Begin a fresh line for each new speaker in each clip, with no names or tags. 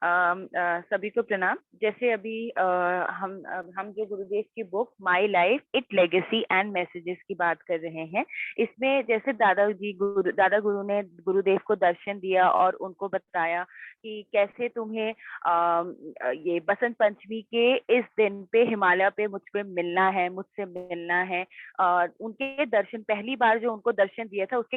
सभी को प्रणाम। जैसे अभी हम जो गुरुदेव की book my life it legacy and messages की बात कर रहे हैं, इसमें जैसे दादा गुरु ने गुरुदेव को दर्शन दिया और उनको बताया कि कैसे तुम्हें ये बसंत पंचमी के इस दिन पे हिमालय पे मुझसे मिलना है। उनके दर्शन पहली बार जो उनको दर्शन दिया था उसके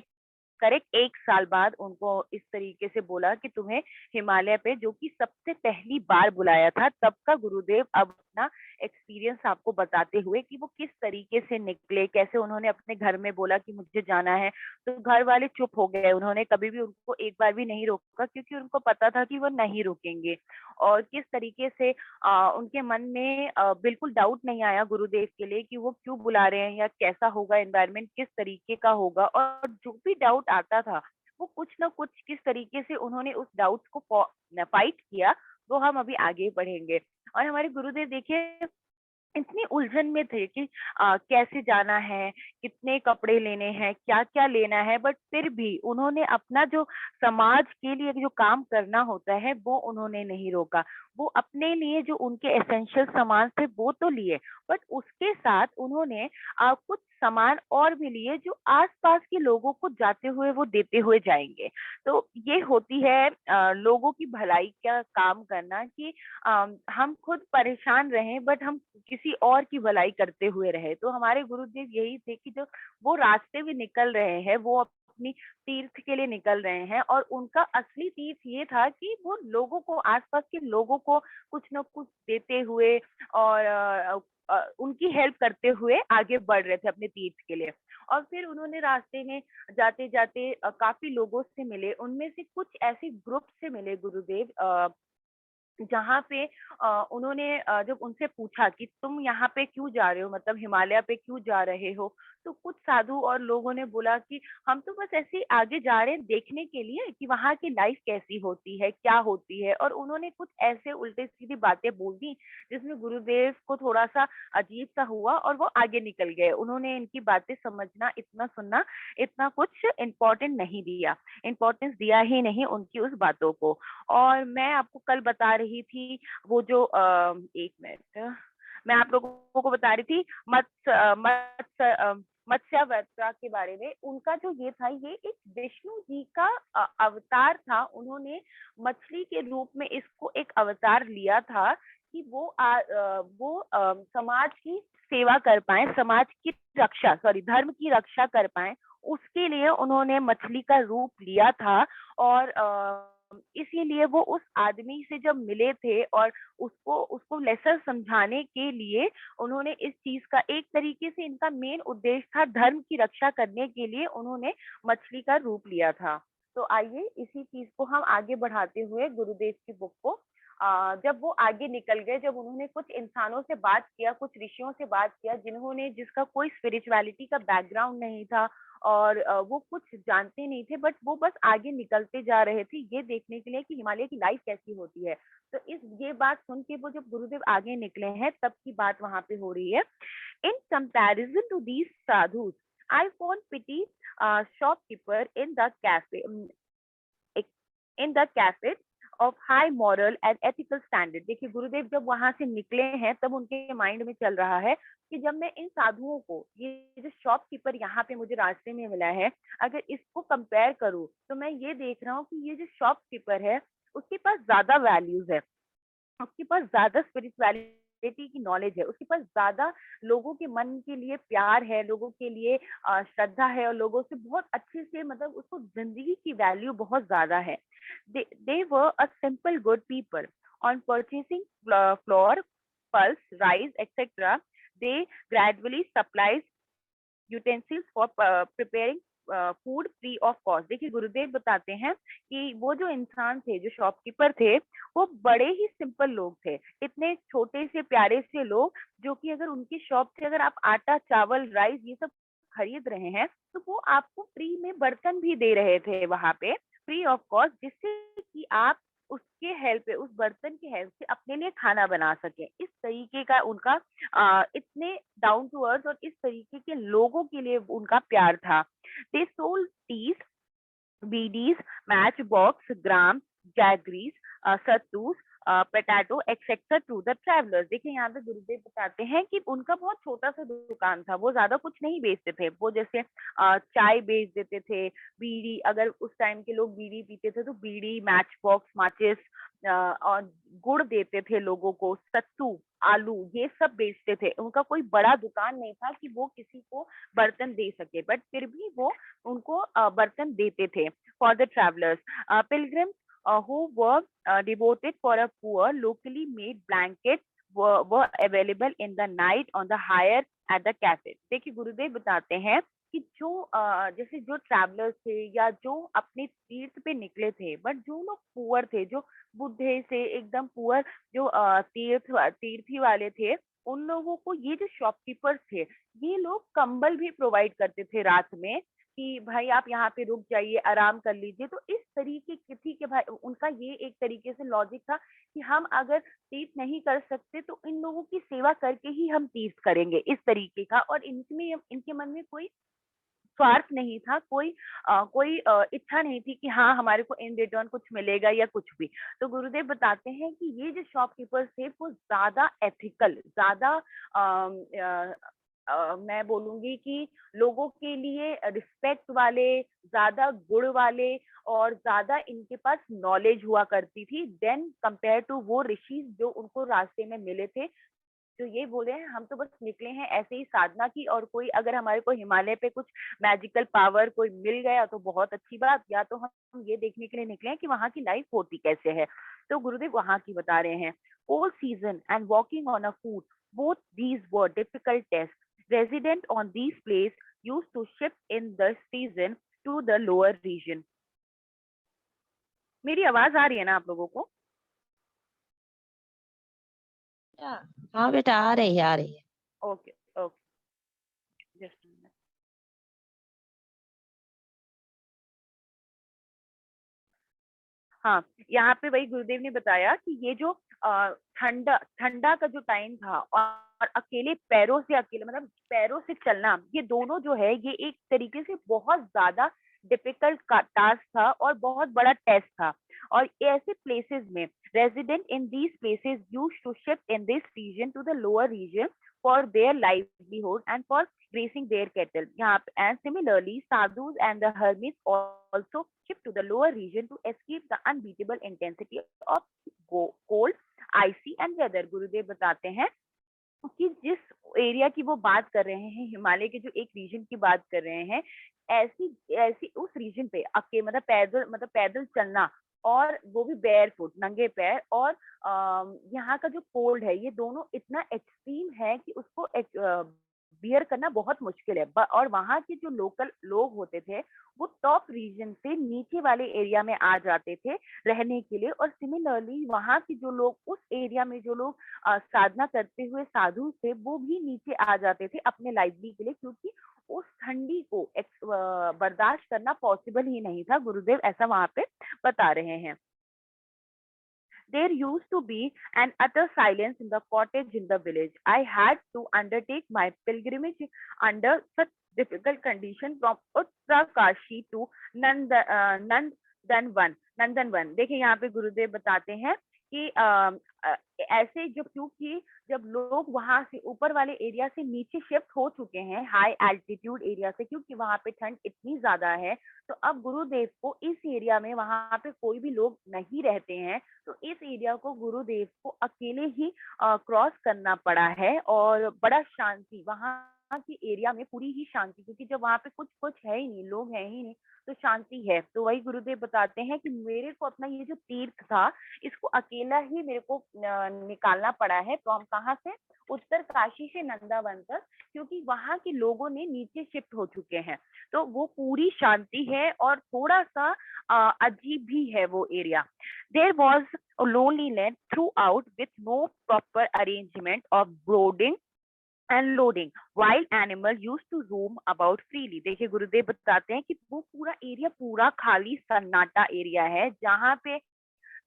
करेक्ट 1 साल बाद उनको इस तरीके से बोला कि तुम्हें हिमालय पे, जो कि सबसे पहली बार बुलाया था, तब का गुरुदेव अब अपना एक्सपीरियंस आपको बताते हुए कि वो किस तरीके से निकले, कैसे उन्होंने अपने घर में बोला कि मुझे जाना है, तो घर वाले चुप हो गए। उन्होंने कभी भी उनको एक बार भी नहीं रोका क्योंकि उनको पता था कि वो नहीं रुकेंगे। और किस तरीके से उनके मन में बिल्कुल डाउट नहीं आया गुरुदेव के लिए कि वो क्यों बुला रहे हैं या कैसा होगा एनवायरनमेंट, किस तरीके का होगा। और जो भी डाउट आता था वो कुछ ना कुछ किस तरीके से उन्होंने उस डाउट्स को फाइट किया, वो हम अभी आगे बढ़ेंगे। और हमारे गुरुदेव देखिए इतनी उलझन में थे कि कैसे जाना है, कितने कपड़े लेने हैं, क्या-क्या लेना है, बट फिर भी उन्होंने अपना जो समाज के लिए जो काम करना होता है, वो उन्होंने नहीं रोका। वो अपने लिए जो उनके एसेंशियल सामान थे, वो तो लिए, बट उसके साथ उन्होंने कुछ सामान और भी लिए जो आस-पास के लोगों को जाते हुए वो देते हुए जाएँगे। तो ये होती है लोगों की भलाई का काम करना कि हम खुद परेशान रहें बट हम किसी और की भलाई करते हुए रहे। तो हमारे गुरुदेव यही थे कि जो वो रास्ते भी निकल रहे हैं, वो अपनी तीर्थ के लिए निकल रहे हैं और उनका असली तीर्थ ये था कि वो लोगों को, आसपास के लोगों को कुछ न कुछ देते हुए और उनकी हेल्प करते हुए आगे बढ़ रहे थे अपने तीर्थ के लिए। और फिर उन्होंने रास्ते में जाते-जाते काफ़ी लोगों से मिले, उनमें से कुछ ऐसे ग्रुप से मिले गुरुदेव जहाँ पे उन्होंने जब उनसे पूछा कि तुम यहाँ पे क्यों जा रहे हो, मतलब हिमालय पे क्यों जा रहे हो? तो कुछ साधु और लोगों ने बोला कि हम तो बस ऐसे ही आगे जा रहे हैं देखने के लिए कि वहाँ की लाइफ कैसी होती है, क्या होती है। और उन्होंने कुछ ऐसे उल्टे-सीधी बातें बोल दी जिसमें गुरुदेव को थोड़ा-सा अजीब-सा हुआ और वो आगे निकल गए। उन्होंने इनकी बातें समझना, इतना सुनना, इतना कुछ इम्पोर्टेंट नहीं दिया। इम्पोर्टेंस दिया ही नहीं उनकी उस बातों को। और मैं आपको कल बता रही थी वो जो 1 मिनट, मैं आप लोगों को बता रही थी मत्स्यावतार के बारे में। उनका जो ये था, ये एक विष्णु जी का अवतार था। उन्होंने मछली के रूप में इसको एक अवतार लिया था कि वो समाज की सेवा कर पाएँ, समाज की रक्षा, सॉरी, धर्म की रक्षा कर पाएँ, उसके लिए उन्होंने मछली का रूप लिया था। और इसीलिए वो उस आदमी से जब मिले थे और उसको उसको लेसन समझाने के लिए उन्होंने इस चीज का, एक तरीके से इनका मेन उद्देश्य था धर्म की रक्षा करने के लिए उन्होंने मछली का रूप लिया था। तो आइए इसी चीज को हम आगे बढ़ाते हुए गुरुदेव की बुक को, जब वो आगे निकल गए, जब उन्होंने कुछ इंसानों से बात किया, कुछ ऋषियों से बात किया जिसका कोई स्पिरिचुअलिटी का बैकग्राउंड नहीं था और वो कुछ जानते नहीं थे, बट वो बस आगे निकलते जा रहे थे ये देखने के लिए कि हिमालय की लाइफ कैसी होती है। तो ये बात सुन के वो जब गुरुदेव आगे निकले हैं तब की बात वहां पे हो रही है। In comparison to these sadhus, I found pity shopkeeper in the cafe of high moral and ethical standard. देखिए गुरुदेव जब वहां से निकले हैं तब उनके माइंड में चल रहा है कि जब मैं इन साधुओं को, ये जो शॉपकीपर यहाँ पे मुझे रास्ते में मिला है, अगर इसको कंपेयर करूँ तो मैं ये देख रहा हूँ कि ये जो शॉपकीपर है उसके पास ज्यादा वैल्यूज है, उसके पास ज़्यादा स्पिरिचुअलिटी की नॉलेज है, उसके पास ज़्यादा लोगों के मन के लिए प्यार है, लोगों के लिए श्रद्धा है और लोगों से बहुत अच्छे से, मतलब उसको ज़िंदगी की वैल्यू बहुत ज़्यादा है। They were a simple good people. On purchasing flour, pulse, rice, etc., they gradually supplies utensils for preparing food free of cost. देखिए गुरुदेव बताते हैं कि वो जो इंसान थे, जो शॉपकीपर थे, वो बड़े ही सिंपल लोग थे, इतने छोटे से प्यारे से लोग, जो कि अगर उनकी शॉप से अगर आप आटा, चावल, राइस ये सब खरीद रहे हैं तो वो आपको फ्री में बर्तन भी दे रहे थे वहां पे, फ्री ऑफ कॉस्ट, जिससे कि आप उसके हेल्प से, उस बर्तन की हेल्प से अपने लिए खाना बना सके। इस तरीके का उनका इतने डाउन टू अर्थ और इस तरीके के लोगों के लिए उनका प्यार था। They sold teas, bidis, match box, gram, jaggeries, sattus, potato etcetera to the travellers. देखिए यहाँ पे गुरुदेव बताते हैं कि उनका बहुत छोटा सा दुकान था, वो ज्यादा कुछ नहीं बेचते थे। वो जैसे चाय बेच देते थे, बीड़ी, अगर उस टाइम के लोग बीड़ी पीते थे तो बीड़ी, मैच बॉक्स, माचिस, और गुड़ देते थे लोगों को, सत्तू, आलू, ये सब बेचते थे। उनका कोई बड़ा दुकान नहीं था कि वो किसी को बर्तन दे सके, बट फिर भी वो उनको बर्तन देते थे for the travellers. Pilgrims who were devoted for a poor locally made blankets were available in the night on the hire at the cafe। देखिए गुरुदेव बताते हैं कि जो जैसे जो ट्रैवलर्स थे या जो अपने तीर्थ पे निकले थे, बट जो लोग पुअर थे, जो बुढ़े से एकदम पुअर, जो तीर्थी वाले थे, उन लोगों को ये जो शॉपकीपर्स थे, ये लोग कंबल भी प्रोवाइड करते थे रात में कि भाई आप यहाँ पे रुक जाइए, आराम कर लीजिए। तो इस तरीके की थी कि भाई उनका ये एक तरीके से लॉजिक था कि हम अगर तीर्थ नहीं कर सकते तो इन लोगों की सेवा करके ही हम तीर्थ करेंगे, इस तरीके का। और इनमें इनके मन में कोई स्वार्थ नहीं था, कोई इच्छा नहीं थी कि हाँ हमारे को इन रिटर्न कुछ मिलेगा या कुछ भी। तो गुरुदेव बताते हैं कि ये जो शॉपकीपर्स थे वो ज्यादा एथिकल, ज्यादा मैं बोलूंगी कि लोगों के लिए रिस्पेक्ट वाले, ज्यादा गुण वाले, और ज्यादा इनके पास नॉलेज हुआ करती थी देन कंपेयर टू वो ऋषि जो उनको रास्ते में मिले थे। तो ये बोल रहे हैं हम तो बस निकले हैं ऐसे ही साधना की, और कोई अगर हमारे को हिमालय पे कुछ मैजिकल पावर कोई मिल गया तो बहुत अच्छी बात, या तो हम ये देखने के लिए निकले हैं कि वहाँ की लाइफ होती कैसे है। तो गुरुदेव वहाँ की बता रहे हैं। Cold season and walking on a foot, both these were difficult tests. Resident on these place used to shift in the season to the lower region। मेरी आवाज आ रही है ना आप लोगों को?
हाँ हाँ बेटा, आ रही है, आ रही है।
ओके ओके, जस्ट हाँ, यहाँ पे वही गुरुदेव ने बताया कि ये जो ठंडा ठंडा का जो टाइम था, और अकेले पैरों से, अकेले मतलब पैरों से चलना, ये दोनों जो है ये एक तरीके से बहुत ज्यादा डिफिकल्ट टास्क था और बहुत बड़ा टेस्ट था। और ऐसे प्लेसेस में resident in these places used to shift in this region to the lower region for their livelihood and for grazing their cattle। यहाँ पे and similarly sadhus and the hermits also shift to the lower region to escape the unbeatable intensity of cold, icy and weather। गुरुदेव बताते हैं कि जिस area की वो बात कर रहे हैं, हिमालय के जो एक रीजन की बात कर रहे हैं, ऐसी ऐसी उस रीजन पे मतलब पैदल चलना, और वो भी बेयर फुट, नंगे पैर, और यहाँ का जो कोल्ड है, ये दोनों इतना एक्सट्रीम है कि उसको बियर करना बहुत मुश्किल है। और वहाँ के जो लोकल लोग होते थे वो टॉप रीजन से नीचे वाले एरिया में आ जाते थे रहने के लिए। और सिमिलरली वहाँ के जो लोग, उस एरिया में जो लोग साधना करते हुए साधु थे, वो भी नीचे आ जाते थे अपने लाइवली के लिए, क्योंकि उस ठंडी को बर्दाश्त करना पॉसिबल ही नहीं था। गुरुदेव ऐसा वहां पे बता रहे हैं। There used to be an utter silence in the cottage in the village. I had to undertake my pilgrimage under such difficult conditions from Uttarkashi to Nandanvan. देखिए यहाँ पे गुरुदेव बताते हैं कि ऐसे जो, क्योंकि जब लोग वहां से ऊपर वाले एरिया से नीचे शिफ्ट हो चुके हैं हाई एल्टीट्यूड एरिया से, क्योंकि वहां पे ठंड इतनी ज्यादा है, तो अब गुरुदेव को इस एरिया में, वहां पे कोई भी लोग नहीं रहते हैं, तो इस एरिया को गुरुदेव को अकेले ही क्रॉस करना पड़ा है। और बड़ा शांति वहां की एरिया में, पूरी ही शांति, क्योंकि जब वहां पे कुछ कुछ है ही नहीं, लोग है ही नहीं, तो शांति है। तो वही गुरुदेव बताते हैं कि मेरे को अपना ये जो तीर्थ था, इसको अकेला ही मेरे को निकालना पड़ा है। फ्रॉम कहाँ से? उत्तर काशी से नंदावन तक, क्योंकि वहां के लोगों ने नीचे शिफ्ट हो चुके हैं। तो वो पूरी शांति है और थोड़ा सा अजीब भी है वो area. There was loneliness throughout with no proper arrangement of boarding and loading, wild animal used to roam about freely। देखिए गुरुदेव बताते हैं कि वो पूरा एरिया पूरा खाली सन्नाटा एरिया है, जहाँ पे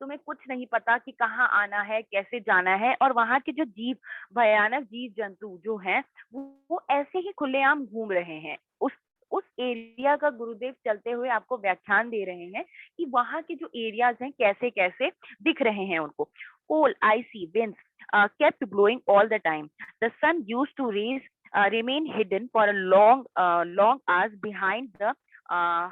तुम्हें कुछ नहीं पता कि कहाँ आना है, कैसे जाना है। और वहाँ के जो भयानक जीव जंतु जो हैं, वो ऐसे ही खुलेआम घूम रहे हैं। उस उस एरिया का गुरुदेव चलते हुए आपको व्याख्यान दे रहे हैं कि वहाँ के जो एरियाज हैं कैसे कैसे दिख रहे हैं उनको। कोल IC winds kept blowing all the time. The sun used to remain hidden for a long hours behind the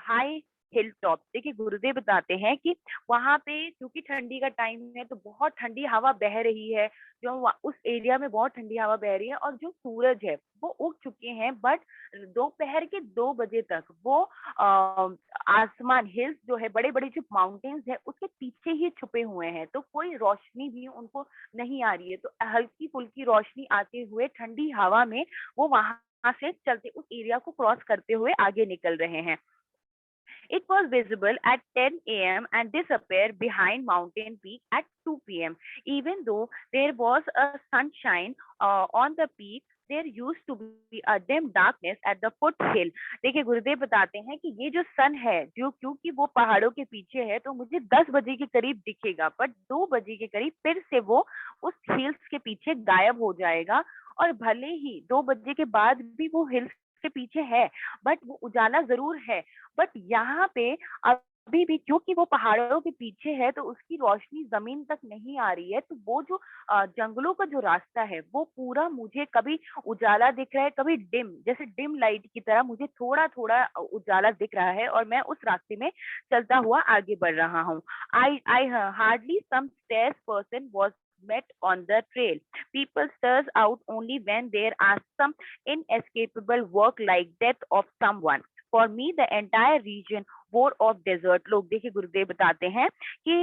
high hill top. देखिए गुरुदेव बताते हैं कि वहां पे क्योंकि ठंडी का टाइम है तो बहुत ठंडी हवा बह रही है, उस एरिया में बहुत ठंडी हवा बह रही है, और जो सूरज है वो उग चुके हैं, बट दोपहर के 2 बजे तक वो आसमान हिल्स जो है, बड़े बड़े जो माउंटेन्स है उसके पीछे ही छुपे हुए हैं, तो कोई रोशनी भी उनको नहीं आ रही है। तो हल्की फुल्की रोशनी आते हुए ठंडी हवा में वो वहां से चलते उस एरिया को क्रॉस करते हुए आगे निकल रहे हैं। It was visible at 10 a.m. and disappeared behind mountain peak at 2 p.m. Even though there was a sunshine on the peak, there used to be a dim darkness at the foothill. देखिए गुरुदेव बताते हैं कि ये जो सन है, जो क्योंकि वो पहाड़ों के पीछे है, तो मुझे 10 बजे के करीब दिखेगा, बट 2 बजे के करीब फिर से वो उस हिल्स के पीछे गायब हो जाएगा। और भले ही 2 बजे के बाद भी वो हिल्स के पीछे है, बट वो उजाला जरूर है। बट यहाँ पे अभी भी क्योंकि वो पहाड़ों के पीछे है, तो उसकी रोशनी जमीन तक नहीं आ रही है, तो वो जो जंगलों का जो रास्ता है वो पूरा मुझे कभी उजाला दिख रहा है, कभी डिम, जैसे डिम लाइट की तरह मुझे थोड़ा थोड़ा उजाला दिख रहा है, और मैं उस रास्ते में चलता हुआ आगे बढ़ रहा हूँ। I hardly some stairs person was met on the trail. People stirs out only when there are some inescapable work like death of someone. For me, the entire region wore of desert. लोग देखिए गुरुदेव बताते हैं कि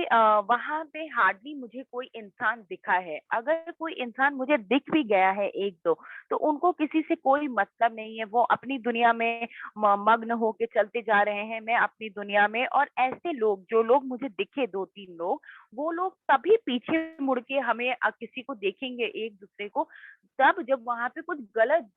वहां पे hardly मुझे कोई इंसान दिखा है। अगर कोई इंसान मुझे दिख भी गया है एक दो, तो उनको किसी से कोई मतलब नहीं है, वो अपनी दुनिया में मग्न होके चलते जा रहे हैं, मैं अपनी दुनिया में। और ऐसे लोग, जो लोग मुझे दिखे 2-3 लोग, वो लोग तभी पीछे मुड़ के हमें किसी को देखेंगे एक दूसरे को, तब जब वहां पे कुछ गलत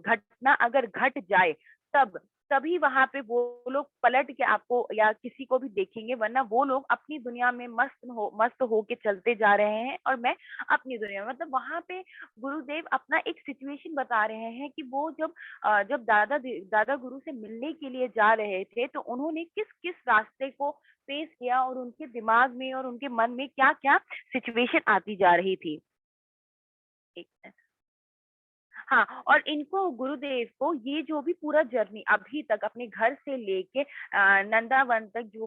घटना अगर घट जाए, तब तभी वहां पे वो लोग पलट के आपको या किसी को भी देखेंगे, वरना वो लोग अपनी दुनिया में मस्त हो के चलते जा रहे हैं, और मैं अपनी दुनिया में। मतलब वहां पे गुरुदेव अपना एक सिचुएशन बता रहे हैं कि वो जब दादा गुरु से मिलने के लिए जा रहे थे, तो उन्होंने किस किस रास्ते को फेस किया, और उनके दिमाग में और उनके मन में क्या क्या सिचुएशन आती जा रही थी। एक हाँ, और इनको गुरुदेव को ये जो भी पूरा जर्नी अभी तक अपने घर से लेके नंदावन तक जो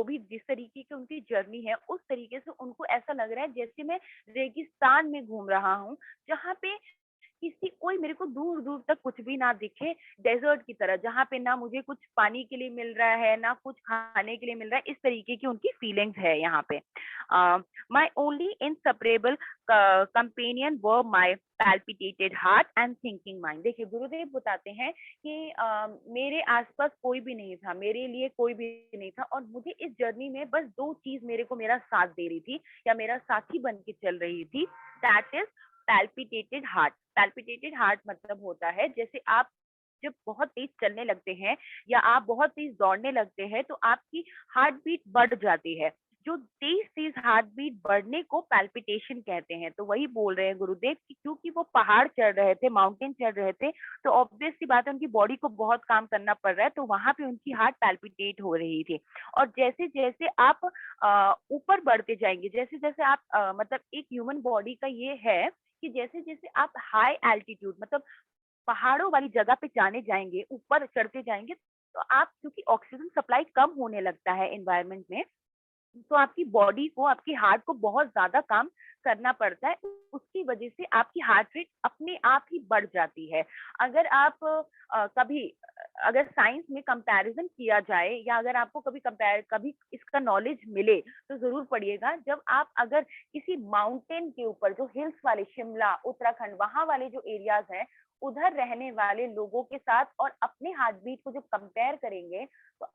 भी जिस तरीके की उनकी जर्नी है, उस तरीके से उनको ऐसा लग रहा है जैसे मैं रेगिस्तान में घूम रहा हूँ, जहाँ पे कोई मेरे को दूर दूर तक कुछ भी ना दिखे, डेजर्ट की तरह, जहाँ पे ना मुझे कुछ पानी के लिए मिल रहा है, ना कुछ खाने के लिए मिल रहा है। इस तरीके की उनकी फीलिंग्स है यहाँ पे। My only inseparable companion were my palpitated heart and thinking mind. देखिए गुरुदेव बताते हैं कि मेरे आसपास कोई भी नहीं था, मेरे लिए कोई भी नहीं था, और मुझे इस जर्नी में बस 2 चीज मेरे को मेरा साथ दे रही थी, या मेरा साथी बन के चल रही थी। That is palpitated heart. Palpitated heart मतलब होता है, जैसे आप जब बहुत तेज चलने लगते हैं या आप बहुत तेज दौड़ने लगते हैं, तो आपकी हार्ट बीट बढ़ जाती है। जो तेज तेज हार्ट बीट बढ़ने को पैल्पिटेशन कहते हैं। तो वही बोल रहे हैं गुरुदेव कि क्योंकि वो पहाड़ चढ़ रहे थे, माउंटेन चढ़ रहे थे, तो ऑब्वियस सी बात है उनकी बॉडी को बहुत काम करना पड़ रहा है, तो वहां पे उनकी हार्ट पैल्पिटेट हो रही थी। और जैसे जैसे आप ऊपर बढ़ते जाएंगे, जैसे जैसे आप मतलब एक ह्यूमन बॉडी का ये है कि जैसे जैसे आप हाई एल्टीट्यूड मतलब पहाड़ों वाली जगह पे जाने जाएंगे, ऊपर चढ़ते जाएंगे, तो आप क्योंकि ऑक्सीजन सप्लाई कम होने लगता है एनवायरनमेंट में, तो आपकी बॉडी को, आपकी हार्ट को बहुत ज्यादा काम करना पड़ता है। उसकी वजह से आपकी हार्ट रेट अपने आप ही बढ़ जाती है। अगर आप कभी अगर साइंस में कंपैरिजन किया जाए, या अगर आपको कभी इसका नॉलेज मिले, तो जरूर पढ़िएगा। जब आप अगर किसी माउंटेन के ऊपर, जो हिल्स वाले, शिमला, उत्तराखंड, वहां वाले जो एरियाज हैं, उधर रहने वाले लोगों के साथ और अपने हार्ट बीट को जब कंपेयर करेंगे, तो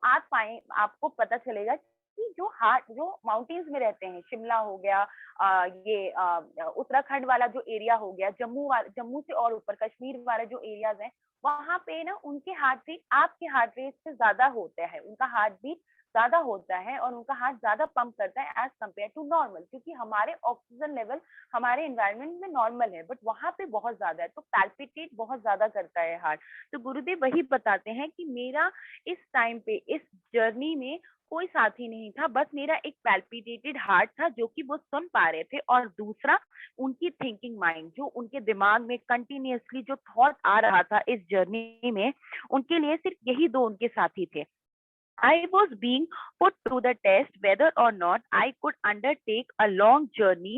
आपको पता चलेगा कि जो माउंटेन्स में रहते हैं, शिमला हो गया, ये उत्तराखंड वाला जो एरिया हो गया, जम्मू से और ऊपर कश्मीर वाले जो एरियाज हैं, वहां पे ना उनके हार्ट रेट आपके हार्ट रेट से ज्यादा होता है, उनका हार्ट बीट ज्यादा होता है और उनका हार्ट ज्यादा पंप करता है एज कम्पेयर टू नॉर्मल, क्योंकि हमारे ऑक्सीजन लेवल हमारे एनवायरनमेंट में नॉर्मल है बट वहां पे बहुत ज्यादा है, तो पैल्पिटेट बहुत ज्यादा करता है हार्ट। तो गुरुदेव वही बताते हैं कि मेरा इस टाइम पे इस जर्नी में कोई साथी नहीं था, बस मेरा एक पैल्पिटेटेड हार्ट था जो कि वो सुन पा रहे थे, और दूसरा उनकी थिंकिंग माइंड, जो उनके दिमाग में कंटिन्यूअसली जो थॉट आ रहा था इस जर्नी में, उनके लिए सिर्फ यही दो उनके साथी थे। I was being put to the test whether or not I could undertake a long journey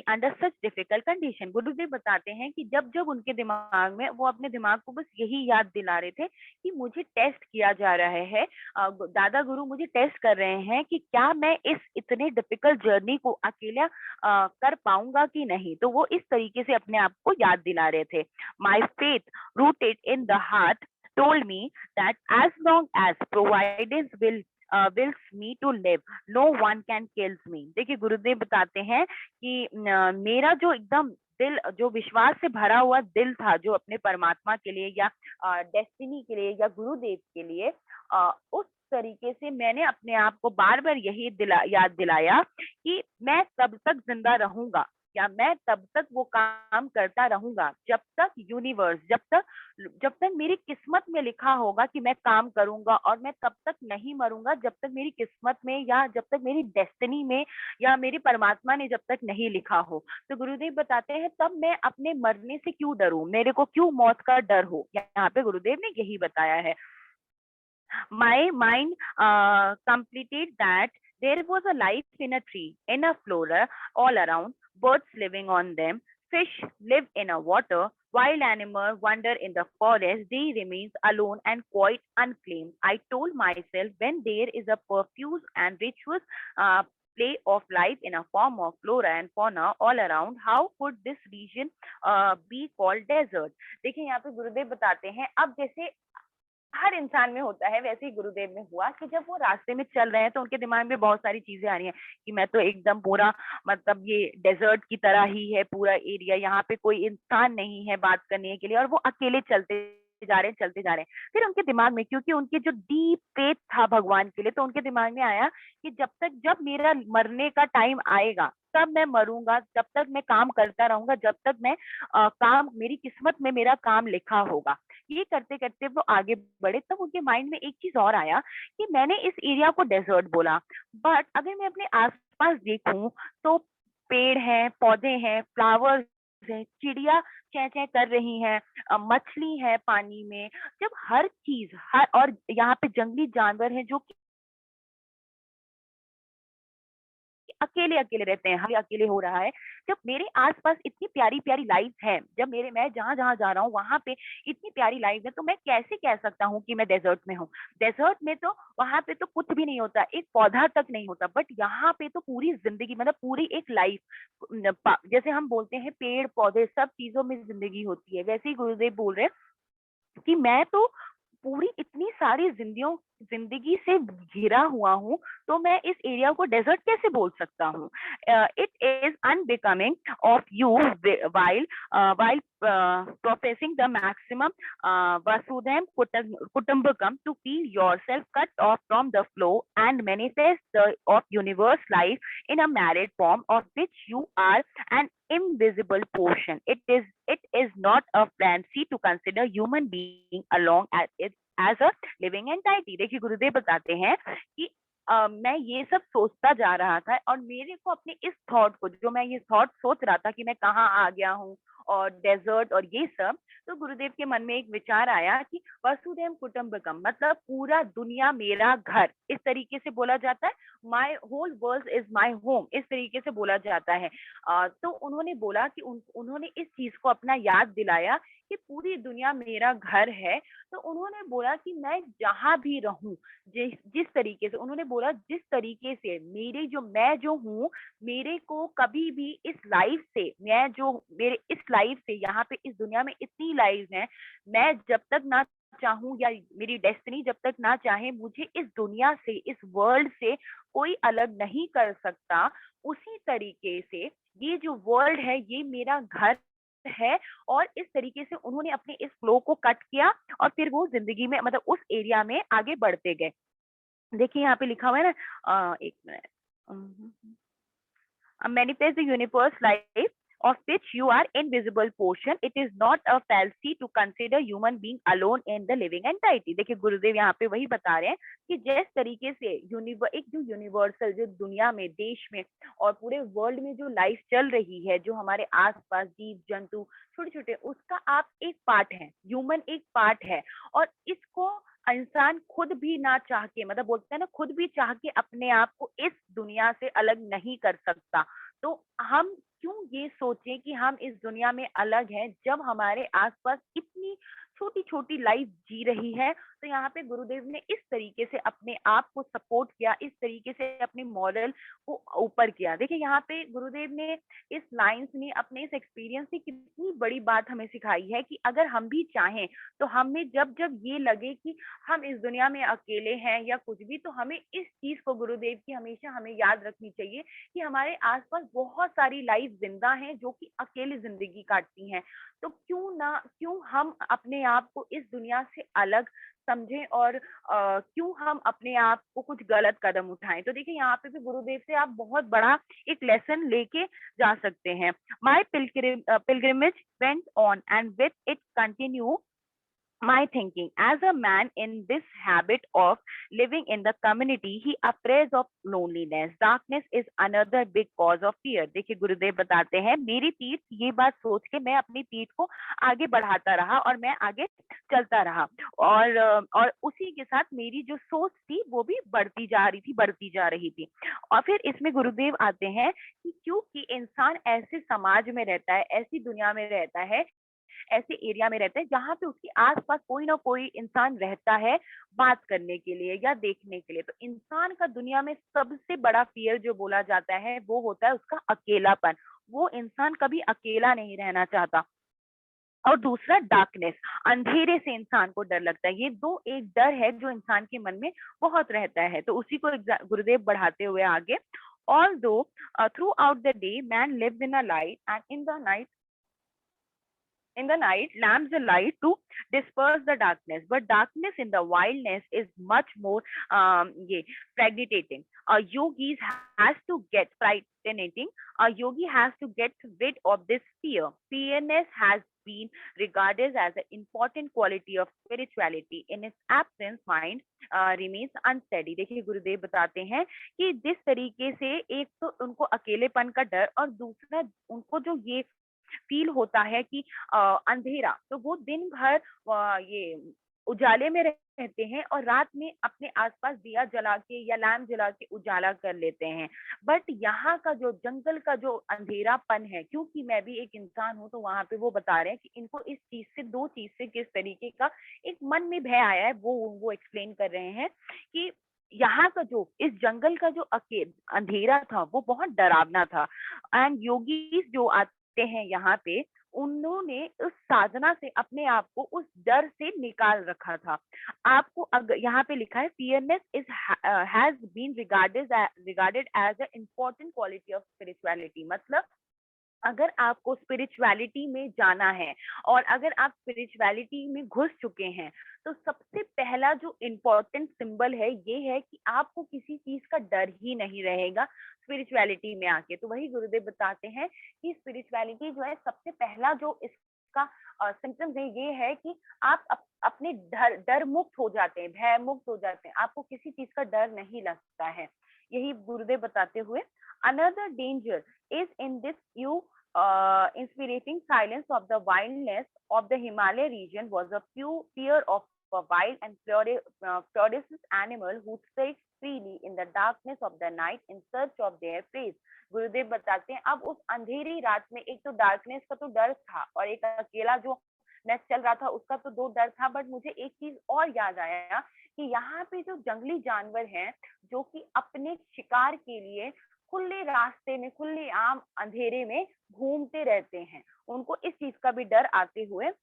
under such difficult condition। गुरुदेव बताते हैं कि जब जब उनके दिमाग में, वो अपने दिमाग को बस यही याद दिला रहे थे कि मुझे टेस्ट किया जा रहा है, दादा गुरु मुझे टेस्ट कर रहे हैं कि क्या मैं इस इतने डिफिकल्ट जर्नी को अकेला कर पाऊंगा कि नहीं। तो वो इस तरीके से अपने आप को याद दिला रहे थे। My faith rooted in the heart told me that as long as providence wills me to live, no one can kills me। देखिए गुरुदेव बताते हैं कि मेरा जो एकदम दिल, जो विश्वास से भरा हुआ दिल था, जो अपने परमात्मा के लिए या डेस्टिनी के लिए या गुरुदेव के लिए, उस तरीके से मैंने अपने आप को बार बार यही याद दिलाया कि मैं तब तक जिंदा रहूंगा, या मैं तब तक वो काम करता रहूंगा जब तक यूनिवर्स, जब तक मेरी किस्मत में लिखा होगा कि मैं काम करूंगा, और मैं तब तक नहीं मरूंगा जब तक मेरी किस्मत में, या जब तक मेरी डेस्टिनी में, या मेरी परमात्मा ने जब तक नहीं लिखा हो। तो गुरुदेव बताते हैं तब मैं अपने मरने से क्यों डरूं, मेरे को क्यों मौत का डर हो। यहाँ पे गुरुदेव ने यही बताया है। My mind completed that there was a life in a tree, in a flora all around, birds living on them, fish live in a water, wild animals wander in the forest, they remains alone and quite unclaimed. I told myself when there is a profuse and ritual play of life in a form of flora and fauna all around, how could this region be called desert? देखिए यहाँ पे गुरुदेव बताते हैं, अब जैसे हर इंसान में होता है वैसे ही गुरुदेव में हुआ कि जब वो रास्ते में चल रहे हैं तो उनके दिमाग में बहुत सारी चीजें आ रही हैं कि मैं तो एकदम पूरा, मतलब ये डेजर्ट की तरह ही है पूरा एरिया, यहाँ पे कोई इंसान नहीं है बात करने के लिए, और वो अकेले चलते जा रहे हैं। फिर उनके दिमाग में, क्योंकि उनके जो डीप फेथ था भगवान के लिए, तो उनके दिमाग में आया कि जब मेरा मरने का टाइम आएगा तब मैं मरूंगा, जब तक मैं काम करता रहूंगा, जब तक मैं काम, मेरी किस्मत में मेरा काम लिखा होगा। ये करते करते वो आगे बढ़े, तब उनके माइंड में एक चीज और आया कि मैंने इस एरिया को डेजर्ट बोला, बट अगर मैं अपने आसपास देखूं तो पेड़ हैं, पौधे हैं, फ्लावर्स हैं, चिड़िया चै चै कर रही हैं, मछली है पानी में, जब हर चीज, हर, और यहाँ पे जंगली जानवर हैं जो अकेले अकेले रहते हैं, हर अकेले हो रहा है। जब मेरे आसपास इतनी प्यारी प्यारी लाइफ है, जब मैं जहां जहां जा रहा हूँ वहां पे इतनी प्यारी लाइफ है, तो मैं कैसे कह सकता हूँ कि मैं डेजर्ट में हूँ। डेजर्ट में तो वहां पे तो कुछ भी नहीं होता, एक पौधा तक नहीं होता, बट यहाँ पे तो पूरी जिंदगी, मतलब पूरी एक लाइफ, जैसे हम बोलते हैं पेड़ पौधे सब चीजों में जिंदगी होती है, वैसे ही गुरुदेव बोल रहे हैं कि मैं तो पूरी इतनी सारी जिंदगी से घिरा हुआ हूँ, तो मैं इस एरिया को डेजर्ट कैसे बोल सकता हूँ। It is unbecoming of you while professing the maximum vasudhaiv kutumbakam to feel yourself cut off from the flow and manifest the of universe life in a married form of which you are an invisible portion। It is not a fancy to consider human being along as a living entity. देखिए गुरुदेव बताते हैं कि मैं ये सब सोचता जा रहा था, और मेरे को अपने इस थॉट को, जो मैं ये थॉट सोच रहा था कि मैं कहाँ आ गया हूँ और डेजर्ट और ये सब, तो गुरुदेव के मन में एक विचार आया कि वसुधैव कुटुंबकम, मतलब पूरा दुनिया मेरा घर, इस तरीके से बोला जाता है। My whole world is my home, इस तरीके से बोला जाता है। तो उन्होंने बोला कि उन्होंने इस चीज को अपना याद दिलाया कि पूरी दुनिया मेरा घर है। तो उन्होंने बोला कि मैं जहां भी रहूं, जिस तरीके से, उन्होंने बोला जिस तरीके से मैं जो हूँ, मेरे को कभी भी इस लाइफ से, मेरे इस लाइफ से, यहाँ पे इस दुनिया में इतनी लाइफ है, मैं जब तक ना चाहूं, या मेरी डेस्टिनी जब तक ना चाहे, मुझे इस दुनिया से, इस वर्ल्ड से कोई अलग नहीं कर सकता। उसी तरीके से ये जो वर्ल्ड है ये मेरा घर है, और इस तरीके से उन्होंने अपने इस फ्लो को कट किया, और फिर वो जिंदगी में, मतलब उस एरिया में आगे बढ़ते गए। देखिए यहाँ पे लिखा हुआ है ना, एक minute, manifest the universe life of which you are invisible portion. It is not a fallacy to consider human being alone in the living entity. देखिए गुरुदेव यहाँ पे वही बता रहे हैं कि जिस तरीके से एक जो यूनिवर्सल, जो दुनिया में, देश में और पूरे वर्ल्ड में जो लाइफ चल रही है, जो हमारे आसपास जीव जंतु छोटे छोटे, उसका आप एक पार्ट है, ह्यूमन एक पार्ट है। और इसको इंसान खुद भी ना चाह के, मतलब बोलते हैं ना, खुद भी चाह के अपने आप को इस दुनिया से अलग नहीं कर सकता। तो हम क्यों ये सोचें कि हम इस दुनिया में अलग हैं, जब हमारे आसपास इतनी छोटी छोटी लाइफ जी रही है। तो यहाँ पे गुरुदेव ने इस तरीके से अपने आप को सपोर्ट किया, इस तरीके से अपने मॉरल को ऊपर किया। देखिए यहाँ पे गुरुदेव ने इस लाइंस में अपने इस एक्सपीरियंस से कितनी बड़ी बात हमें सिखाई है कि अगर हम भी चाहें तो हमें जब जब ये लगे कि हम इस दुनिया में अकेले हैं या कुछ भी, तो हमें इस चीज को गुरुदेव की हमेशा हमें याद रखनी चाहिए कि हमारे आसपास बहुत सारी लाइफ जिंदा हैं जो कि अकेले जिंदगी काटती हैं। तो क्यों हम अपने आप को इस दुनिया से अलग समझें, और क्यों हम अपने आप को कुछ गलत कदम उठाएं। तो देखिए यहाँ पे भी गुरुदेव से आप बहुत बड़ा एक लेसन लेके जा सकते हैं। माई pilgrimage went on and with it continue my thinking. As a man in this habit of living in the community, he appraised of loneliness. Darkness is another big cause of fear. देखिए गुरुदेव बताते हैं, मेरी पीठ, ये बात सोच के मैं अपनी पीठ को आगे बढ़ाता रहा और मैं आगे चलता रहा, और उसी के साथ मेरी जो सोच थी वो भी बढ़ती जा रही थी। और फिर इसमें गुरुदेव आते हैं कि क्योंकि इंसान ऐसे समाज में रहता है, ऐसी दुनिया में रहता है, ऐसे एरिया में रहते हैं जहाँ पे उसके आसपास कोई ना कोई इंसान रहता है बात करने के लिए या देखने के लिए। तो इंसान का दुनिया में सबसे बड़ा फियर जो बोला जाता है वो होता है उसका अकेलापन। वो इंसान कभी अकेला नहीं रहना चाहता। और दूसरा डार्कनेस, अंधेरे से इंसान को डर लगता है। ये दो एक डर है जो इंसान के मन में बहुत रहता है। तो उसी को गुरुदेव बढ़ाते हुए आगे, although throughout the day man lives in a light and in the night lamps the light to disperse the darkness, but darkness in the wildness is much more fragmentating. A yogi has to get frightening. A yogi has to get rid of this fear. Fearness has been regarded as an important quality of spirituality. In its absence mind remains unsteady. देखिए गुरुदेव बताते हैं कि जिस तरीके से एक तो उनको अकेलेपन का डर, और दूसरा उनको जो ये फील होता है कि अंधेरा, तो वो दिन भर ये उजाले में रहते हैं और रात में अपने आसपास दिया जला के या लैम्प जला के उजाला कर लेते हैं। बट यहाँ का जो जंगल का जो अंधेरापन है, क्योंकि मैं भी एक इंसान हूँ, तो वहां पे वो बता रहे हैं कि इनको इस चीज से, दो चीज से किस तरीके का एक मन में भय आया है, वो एक्सप्लेन कर रहे हैं कि यहाँ का जो इस जंगल का जो अंधेरा था वो बहुत डरावना था। एंड योगी जो आते हैं यहाँ पे, उन्होंने उस साधना से अपने आप को उस डर से निकाल रखा था। आपको अगर यहाँ पे लिखा है fearness is has been regarded as a important quality of spirituality. मतलब अगर आपको स्पिरिचुअलिटी में जाना है और अगर आप स्पिरिचुअलिटी में घुस चुके हैं, तो सबसे पहला जो इम्पोर्टेंट सिंबल है ये है कि आपको किसी चीज का डर ही नहीं रहेगा स्पिरिचुअलिटी में आके। तो वही गुरुदेव बताते हैं कि स्पिरिचुअलिटी जो है, सबसे पहला जो इसका सिम्टम्स है ये है कि आप अपने डर मुक्त हो जाते हैं, भय मुक्त हो जाते हैं, आपको किसी चीज का डर नहीं लगता है। यही गुरुदेव बताते हुए, another danger is in this you inspiriting silence of the wildness of the Himalaya region was a fear of a wild and ferocious animal who strayed freely in the darkness of the night in search of their prey. गुरुदेव बताते हैं अब उस अंधेरी रात में एक तो darkness का तो डर था और एक अकेला जो नेस चल रहा था उसका तो दो डर था। बट मुझे एक चीज और याद आया कि यहाँ पे जो जंगली जानवर हैं जो कि अपने शिकार के लिए खुले रास्ते में, खुले आम अंधेरे में घूमते रहते हैं, उनको इस चीज का भी डर आते हुए एक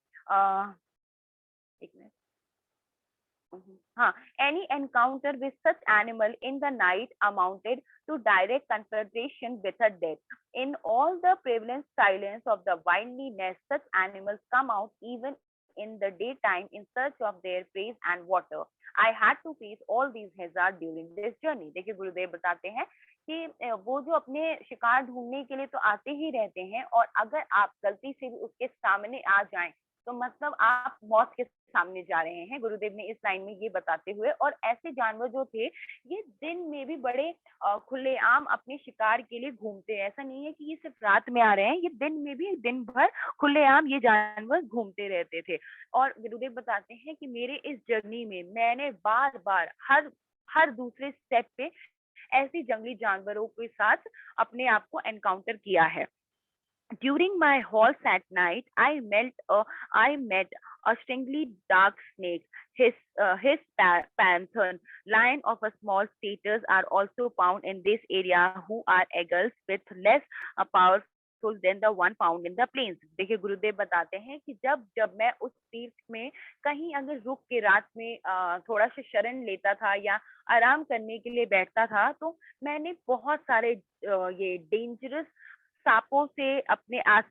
मिनट, हाँ, any encounter with such animal in the night amounted to direct confrontation with a death. In all the prevalent silence of the wilderness, such animals come out even in the daytime in search of their prey and water. I had to face all these hazards during this journey. देखिए गुरुदेव बताते हैं कि वो जो अपने शिकार ढूंढने के लिए तो आते ही रहते हैं, और अगर आप गलती से भी उसके सामने आ जाएं तो मतलब आप मौत के सामने जा रहे हैं, गुरुदेव ने इस लाइन में ये बताते हुए। और ऐसे जानवर जो थे ये दिन में भी बड़े खुलेआम अपने शिकार के लिए घूमते हैं। ऐसा नहीं है कि ये सिर्फ रात में आ रहे हैं, ये दिन में भी दिन भर खुलेआम ये जानवर घूमते रहते थे। और गुरुदेव बताते हैं कि मेरे इस जर्नी में मैंने बार बार हर हर दूसरे स्टेप पे ऐसे जंगली जानवरों के साथ अपने आप को एनकाउंटर किया है। During my halt at night, I met a strangely dark snake. His panther, lion of a small status, are also found in this area, who are eagles with less powerful than the one found in the plains. देखिए गुरुदेव बताते हैं कि जब जब मैं उस तीर्थ में कहीं अगर रुक के रात में थोड़ा सा शरण लेता था या आराम करने के लिए बैठता था, तो मैंने बहुत सारे ये डेंजरस सांपों से अपने आप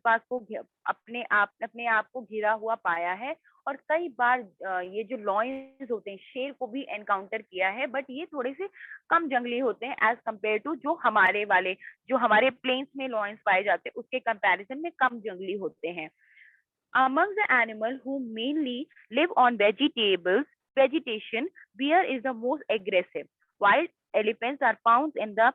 को घिरा हुआ पाया है। और कई बार ये जो लॉयंस होते हैं शेर को भी एनकाउंटर किया है, बट ये थोड़े से कम जंगली होते हैं एज कम्पेयर टू जो हमारे प्लेन्स में लॉयंस पाए जाते हैं उसके कंपैरिजन में कम जंगली होते हैं। Among the animals who mainly live on vegetation, bear is the most aggressive. While elephants are found in the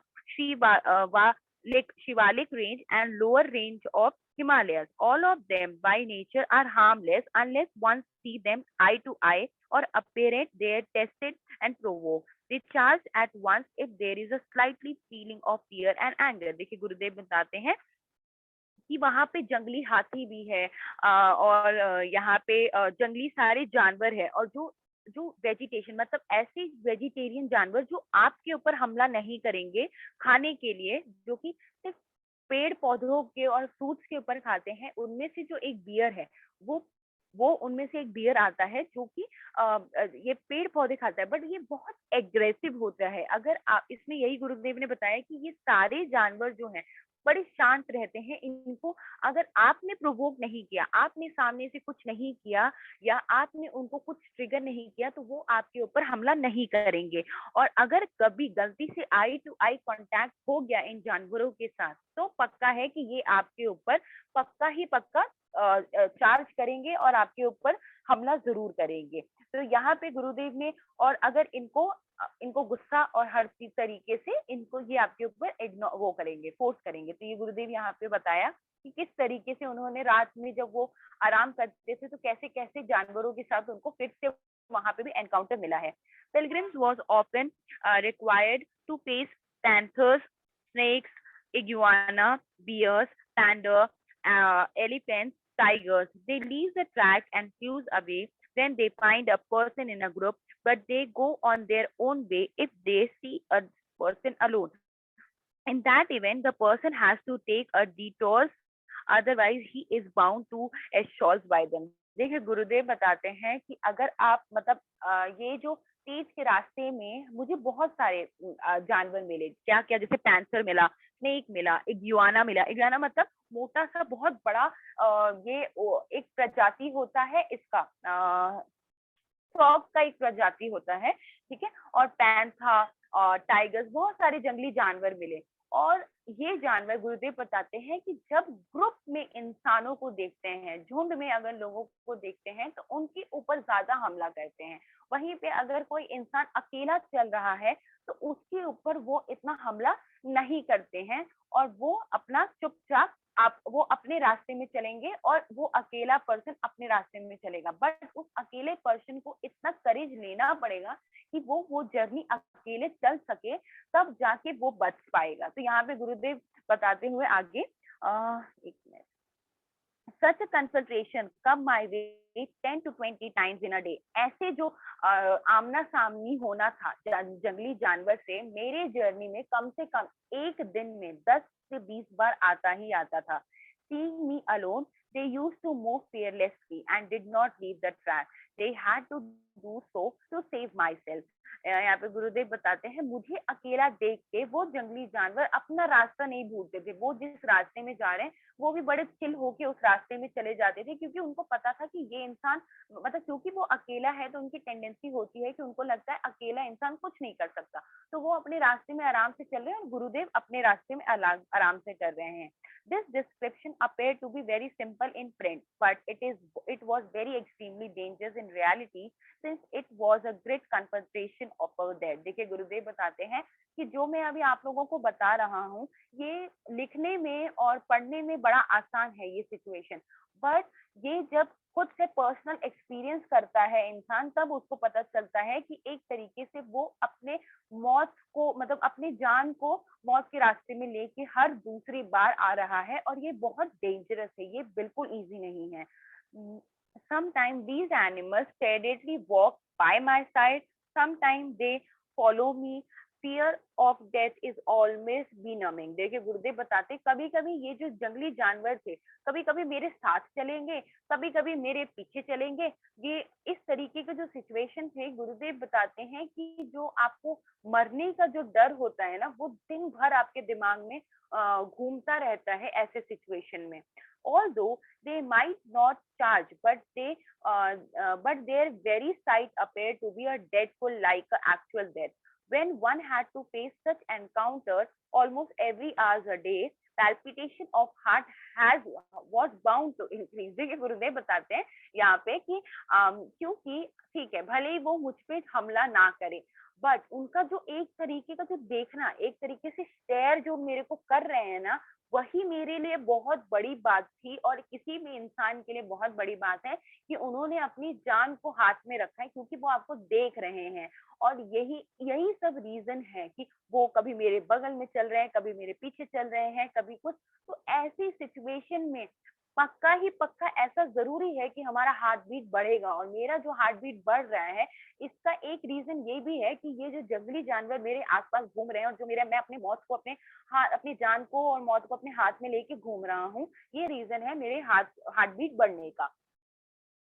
Shivalik range and lower range of Himalayas. All of them by nature are harmless unless one see them eye to eye or apparent they are tested and provoked. They charge at once if there is a slightly feeling of fear and anger. देखिए गुरुदेव बताते हैं कि वहां पे जंगली हाथी भी है और यहाँ पे जंगली सारे जानवर है, और जो जो वेजिटेशन मतलब ऐसे वेजिटेरियन जानवर जो आपके ऊपर हमला नहीं करेंगे खाने के लिए, जो कि सिर्फ पेड़ पौधों के और फ्रूट्स के ऊपर खाते हैं, उनमें से जो एक बियर है वो उनमें से एक बियर आता है जो कि ये पेड़ पौधे खाता है, बट ये बहुत एग्रेसिव होता है। अगर आप इसमें यही गुरुदेव ने बताया कि ये सारे जानवर जो हैं बड़े शांत रहते हैं, इनको अगर आपने प्रोवोक नहीं किया, आपने सामने से कुछ नहीं किया या आपने उनको कुछ ट्रिगर नहीं किया, तो वो आपके ऊपर हमला नहीं करेंगे। और अगर कभी गलती से आई टू आई कांटेक्ट हो गया इन जानवरों के साथ, तो पक्का है कि ये आपके ऊपर पक्का ही पक्का चार्ज करेंगे और आपके ऊपर हमला जरूर करेंगे। तो यहाँ पे गुरुदेव ने, और अगर इनको गुस्सा और हर चीज तरीके से इनको ये आपके ऊपर वो करेंगे, फोर्स करेंगे। तो ये गुरुदेव यहाँ पे बताया कि किस तरीके से उन्होंने रात में जब वो आराम करते थे तो कैसे कैसे जानवरों के साथ उनको फिर से वहां पे भी एनकाउंटर मिला है। Pilgrims was often required to face panthers, snakes, iguana, bears, panda, elephants, tigers. They leave the track and fuse away when they find a person in a group, but they go on their own way if they see a person alone. In that event, the person has to take a detour, otherwise he is bound to assault by them. देखिए गुरुदेव बताते हैं कि अगर आप मतलब ये जो तेज के रास्ते में मुझे बहुत सारे जानवर मिले, क्या क्या, जैसे पैंथर मिला, स्नेक मिला, इग्युआना मिला। इग्युआना मतलब मोटा सा बहुत बड़ा ये एक प्रजाति होता है इसका, फ्रॉग का एक प्रजाति होता है, ठीक है। और पैंथा और टाइगर्स, बहुत सारे जंगली जानवर मिले। और ये जानवर गुरुदेव बताते हैं कि जब ग्रुप में इंसानों को देखते हैं, झुंड में अगर लोगों को देखते हैं तो उनके ऊपर ज्यादा हमला करते हैं। वहीं पे अगर कोई इंसान अकेला चल रहा है तो उसके ऊपर वो इतना हमला नहीं करते हैं, और वो अपना चुपचाप वो अपने रास्ते में चलेंगे और वो अकेला पर्सन अपने रास्ते में चलेगा। बट उस अकेले पर्सन को इतना करेज लेना पड़ेगा कि वो जर्नी अकेले चल सके, तब जाके वो बच पाएगा। तो यहाँ पे गुरुदेव बताते हुए आगे एक minute, such a concentration come my way 10 to 20 times in a day. ऐसे जो आमना सामनी होना था जंगली जानवर से मेरे जर्नी में कम से कम एक दिन में 10 से 20 बार आता ही आता था। Seeing me alone, they used to move fearlessly and did not leave the track. They had to do so to save myself. यहाँ पे गुरुदेव बताते हैं, मुझे अकेला देख के वो जंगली जानवर अपना रास्ता नहीं भूलते थे। वो जिस रास्ते में जा रहे हैं वो भी बड़े चिल होके उस रास्ते में चले जाते थे, क्योंकि उनको पता था कि ये इंसान, मतलब क्योंकि वो अकेला है तो उनकी टेंडेंसी होती है कि उनको लगता है अकेला इंसान कुछ नहीं कर सकता, तो वो अपने रास्ते में आराम से चल रहे हैं और गुरुदेव अपने रास्ते में आराम से कर रहे हैं। This description appeared to be very simple in print, but it was very extremely dangerous in reality, since it was a great confrontation of our dead. देखिए गुरुदेव बताते हैं कि जो मैं अभी आप लोगों को बता रहा हूँ, ये लिखने में और पढ़ने में बड़ा आसान है ये सिचुएशन, बट ये जब खुद से पर्सनल एक्सपीरियंस करता है इंसान, तब उसको पता चलता है कि एक तरीके से वो अपने मौत को, मतलब अपनी जान को मौत के रास्ते में लेके हर दूसरी बार आ रहा है, और ये बहुत डेंजरस है, ये बिल्कुल इजी नहीं है। Sometimes these animals steadily walk by my side, sometimes they follow me. Fear of death is always benumbing. देखिए गुरुदेव बताते, कभी कभी ये जो जंगली जानवर थे, कभी कभी मेरे साथ चलेंगे, कभी कभी मेरे पीछे चलेंगे। ये इस तरीके के जो सिचुएशन थे, गुरुदेव बताते हैं कि जो आपको मरने का जो डर होता है ना, वो दिन भर आपके दिमाग में घूमता रहता है ऐसे सिचुएशन में। Although they might not charge, but their very sight appeared to be a dreadful like a actual death. When one had to face such encounter almost every hour a day, palpitation of heart has was bound to increase. देखिए गुरुदेव बताते हैं यहाँ पे कि क्योंकि ठीक है, भले ही वो मुझ पे हमला ना करे, बट उनका जो एक तरीके का जो देखना, एक तरीके से स्टेयर जो मेरे को कर रहे हैं ना, वही मेरे लिए बहुत बड़ी बात थी, और किसी भी इंसान के लिए बहुत बड़ी बात है कि उन्होंने अपनी जान को हाथ में रखा है, क्योंकि वो आपको देख रहे हैं। और यही यही सब रीजन है कि वो कभी मेरे बगल में चल रहे हैं, कभी मेरे पीछे चल रहे हैं, कभी कुछ। तो ऐसी सिचुएशन में पक्का ही पक्का ऐसा जरूरी है कि हमारा हार्ट बीट बढ़ेगा, और मेरा जो हार्ट बीट बढ़ रहा है, इसका एक रीजन ये भी है कि ये जो जंगली जानवर मेरे आसपास घूम रहे हैं, और जो मेरा, मैं अपनी मौत को अपनी जान को और मौत को अपने हाथ में लेके घूम रहा हूँ, ये रीजन है मेरे हार्ट बीट बढ़ने का।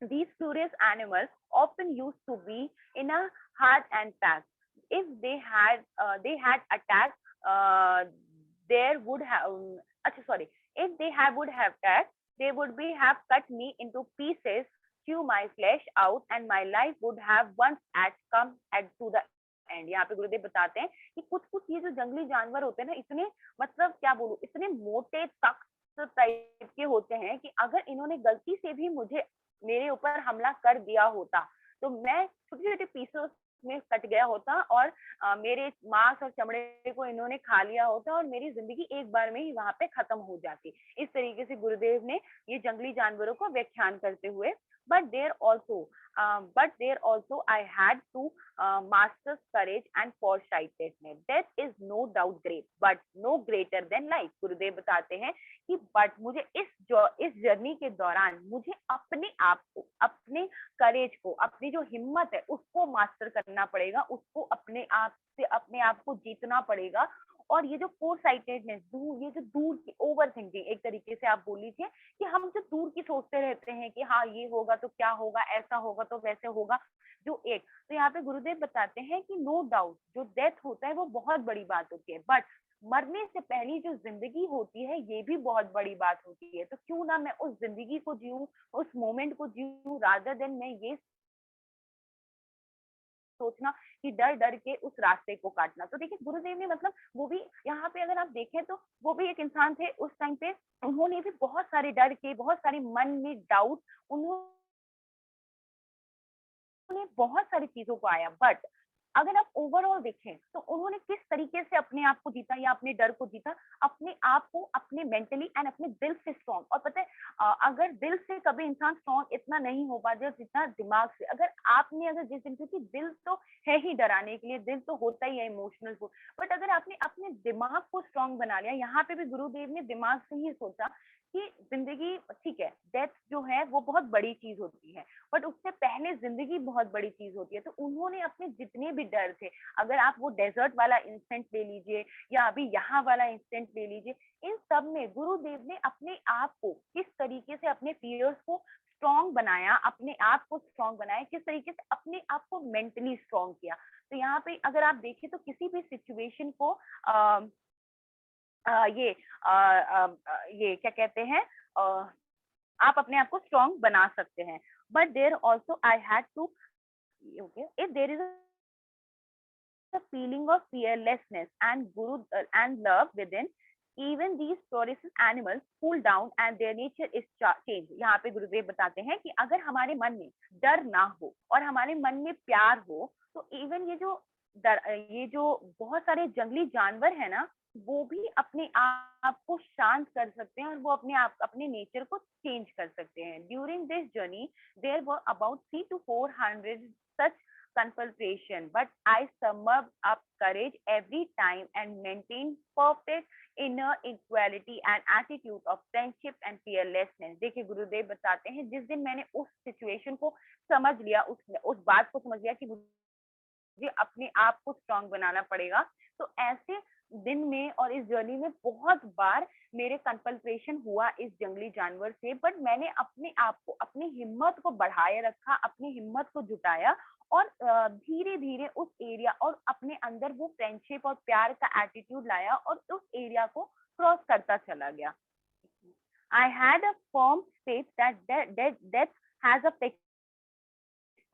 These curious animals often used to be in a herd and pack. If they had attacked, there would have sorry. If they have would have attacked, they would be have cut me into pieces, chew my flesh out, and my life would have once at come at to the and. यहाँ पे गुरुदेव बताते हैं कि कुछ कुछ ये जो जंगली जानवर होते हैं ना, इतने, मतलब क्या बोलूं, इतने मोटे सख्त टाइप के होते हैं कि अगर इन्होंने गलती से भी मुझे, मेरे ऊपर हमला कर दिया होता, तो मैं छोटे छोटे पीसेस में कट गया होता, और मेरे मांस और चमड़े को इन्होंने खा लिया होता, और मेरी जिंदगी एक बार में ही वहां पे खत्म हो जाती। इस तरीके से गुरुदेव ने ये जंगली जानवरों को व्याख्यान करते हुए, but there also I had to master courage and foresightedness. Death is no doubt great, but no greater than life. गुरुदेव बताते हैं कि बट मुझे इस जर्नी के दौरान मुझे अपने आप को, अपने करेज को, अपनी जो हिम्मत है उसको मास्टर करना पड़ेगा, उसको अपने आप से अपने आप को जीतना पड़ेगा। और ये जो फोर साइटेडनेस, ये जो दूर की ओवर थिंकिंग, एक तरीके से आप बोल लीजिए कि हम जो दूर की सोचते रहते हैं कि हाँ ये होगा तो क्या होगा, ऐसा होगा तो वैसे होगा, जो एक, तो यहाँ पे गुरुदेव बताते हैं कि नो डाउट जो डेथ होता है वो बहुत बड़ी बात होती है, बट मरने से पहली जो जिंदगी होती है ये भी बहुत बड़ी बात होती है। तो क्यों ना मैं उस जिंदगी को जीऊं, उस मोमेंट को जीऊं, रादर देन मैं ये सोचना कि डर डर के उस रास्ते को काटना। तो देखिए गुरुदेव ने, मतलब वो भी यहाँ पे अगर आप देखें तो वो भी एक इंसान थे उस टाइम पे, उन्होंने भी बहुत सारे डर के, बहुत सारे मन में डाउट, उन्होंने बहुत सारी चीजों को आया, बट अगर आप ओवरऑल देखें तो उन्होंने किस तरीके से अपने आप को जीता या अपने डर को जीता, अपने आप को, अपने मेंटली एंड अपने दिल से स्ट्रॉन्ग। और पता है अगर दिल से कभी इंसान स्ट्रॉन्ग इतना नहीं हो पाता जितना दिमाग से। अगर आपने, अगर जिस दिन, क्योंकि दिल तो है ही डराने के लिए, दिल तो होता ही है इमोशनल को, बट अगर आपने अपने दिमाग को स्ट्रॉन्ग बना लिया, यहाँ पे भी गुरुदेव ने दिमाग से ही सोचा कि जिंदगी ठीक है, डेथ जो है वो बहुत बड़ी चीज होती है, बट उससे पहले जिंदगी बहुत बड़ी चीज होती है। तो उन्होंने अपने जितने भी डर थे, अगर आप वो डेजर्ट वाला इंसिडेंट ले लीजिए या अभी यहाँ वाला इंसिडेंट ले लीजिए, इन सब में गुरुदेव ने अपने आप को किस तरीके से, अपने फियर्स को स्ट्रॉन्ग बनाया, अपने आप को स्ट्रॉन्ग बनाया, किस तरीके से अपने आप को मेंटली स्ट्रॉन्ग किया। तो यहाँ पे अगर आप देखें तो किसी भी सिचुएशन को ये क्या कहते हैं, आप अपने आप को स्ट्रॉन्ग बना सकते हैं। But there also I had to, okay, if there is a feeling of fearlessness and guru and love within, even these ferocious animals cool down and their nature is changed। यहाँ पे गुरुदेव बताते हैं कि अगर हमारे मन में डर ना हो और हमारे मन में प्यार हो, तो इवन ये जो बहुत सारे जंगली जानवर है ना, वो भी अपने आप को शांत कर सकते हैं और वो अपने नेचर को चेंज कर सकते हैं। During this journey there were about 300 to 400 such confrontation, but I summed up courage every time and maintained perfect inner equality and attitude of friendship and fearlessness। देखिए गुरुदेव बताते हैं, जिस दिन मैंने उस सिचुएशन को समझ लिया, उस बात को समझ लिया कि मुझे अपने आप को स्ट्रांग बनाना पड़ेगा, तो ऐसे दिन में और इस जर्नी में बहुत बार मेरे कन्फ्रंटेशन हुआ इस जंगली जानवर से, बट मैंने अपने आप को, अपनी हिम्मत को बढ़ाए रखा, अपनी हिम्मत को जुटाया और धीरे धीरे उस एरिया और अपने अंदर वो फ्रेंडशिप और प्यार का एटीट्यूड लाया और उस एरिया को क्रॉस करता चला गया। I had a firm faith that death has a fixed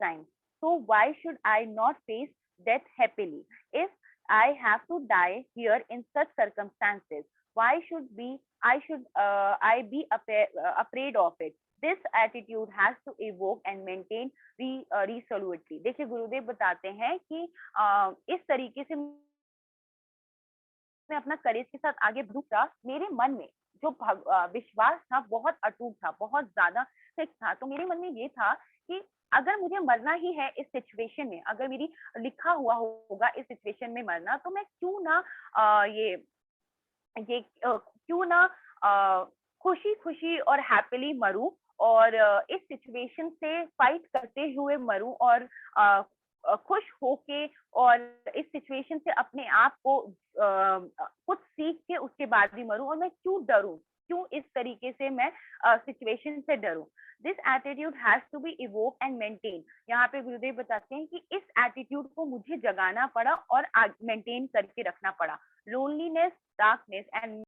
time. So why should I not face death happily? If I have to die here in such circumstances, why should I be afraid of it? This attitude has to evoke and maintain resolutely। देखिए गुरुदेव बताते हैं कि इस तरीके से मैं अपना करेज के साथ आगे बढ़ूंगा। मेरे मन में जो विश्वास था बहुत अटूट था, बहुत ज्यादा फिक्स था। तो मेरे मन में ये था कि अगर मुझे मरना ही है इस सिचुएशन में, अगर मेरी लिखा हुआ होगा इस सिचुएशन में मरना, तो मैं क्यों ना क्यों ना खुशी खुशी और हैप्पीली मरूं और इस सिचुएशन से फाइट करते हुए मरूं और खुश होके और इस सिचुएशन से अपने आप को कुछ सीख के उसके बाद भी मरूं, और मैं क्यों डरूं, क्यों इस तरीके से मैं सिचुएशन से डरूं। This attitude has to be evoke and maintain. यहाँ पे गुरुदेव बताते हैं कि इस एटीट्यूड को मुझे जगाना पड़ा और मेंटेन करके रखना पड़ा। Loneliness, darkness and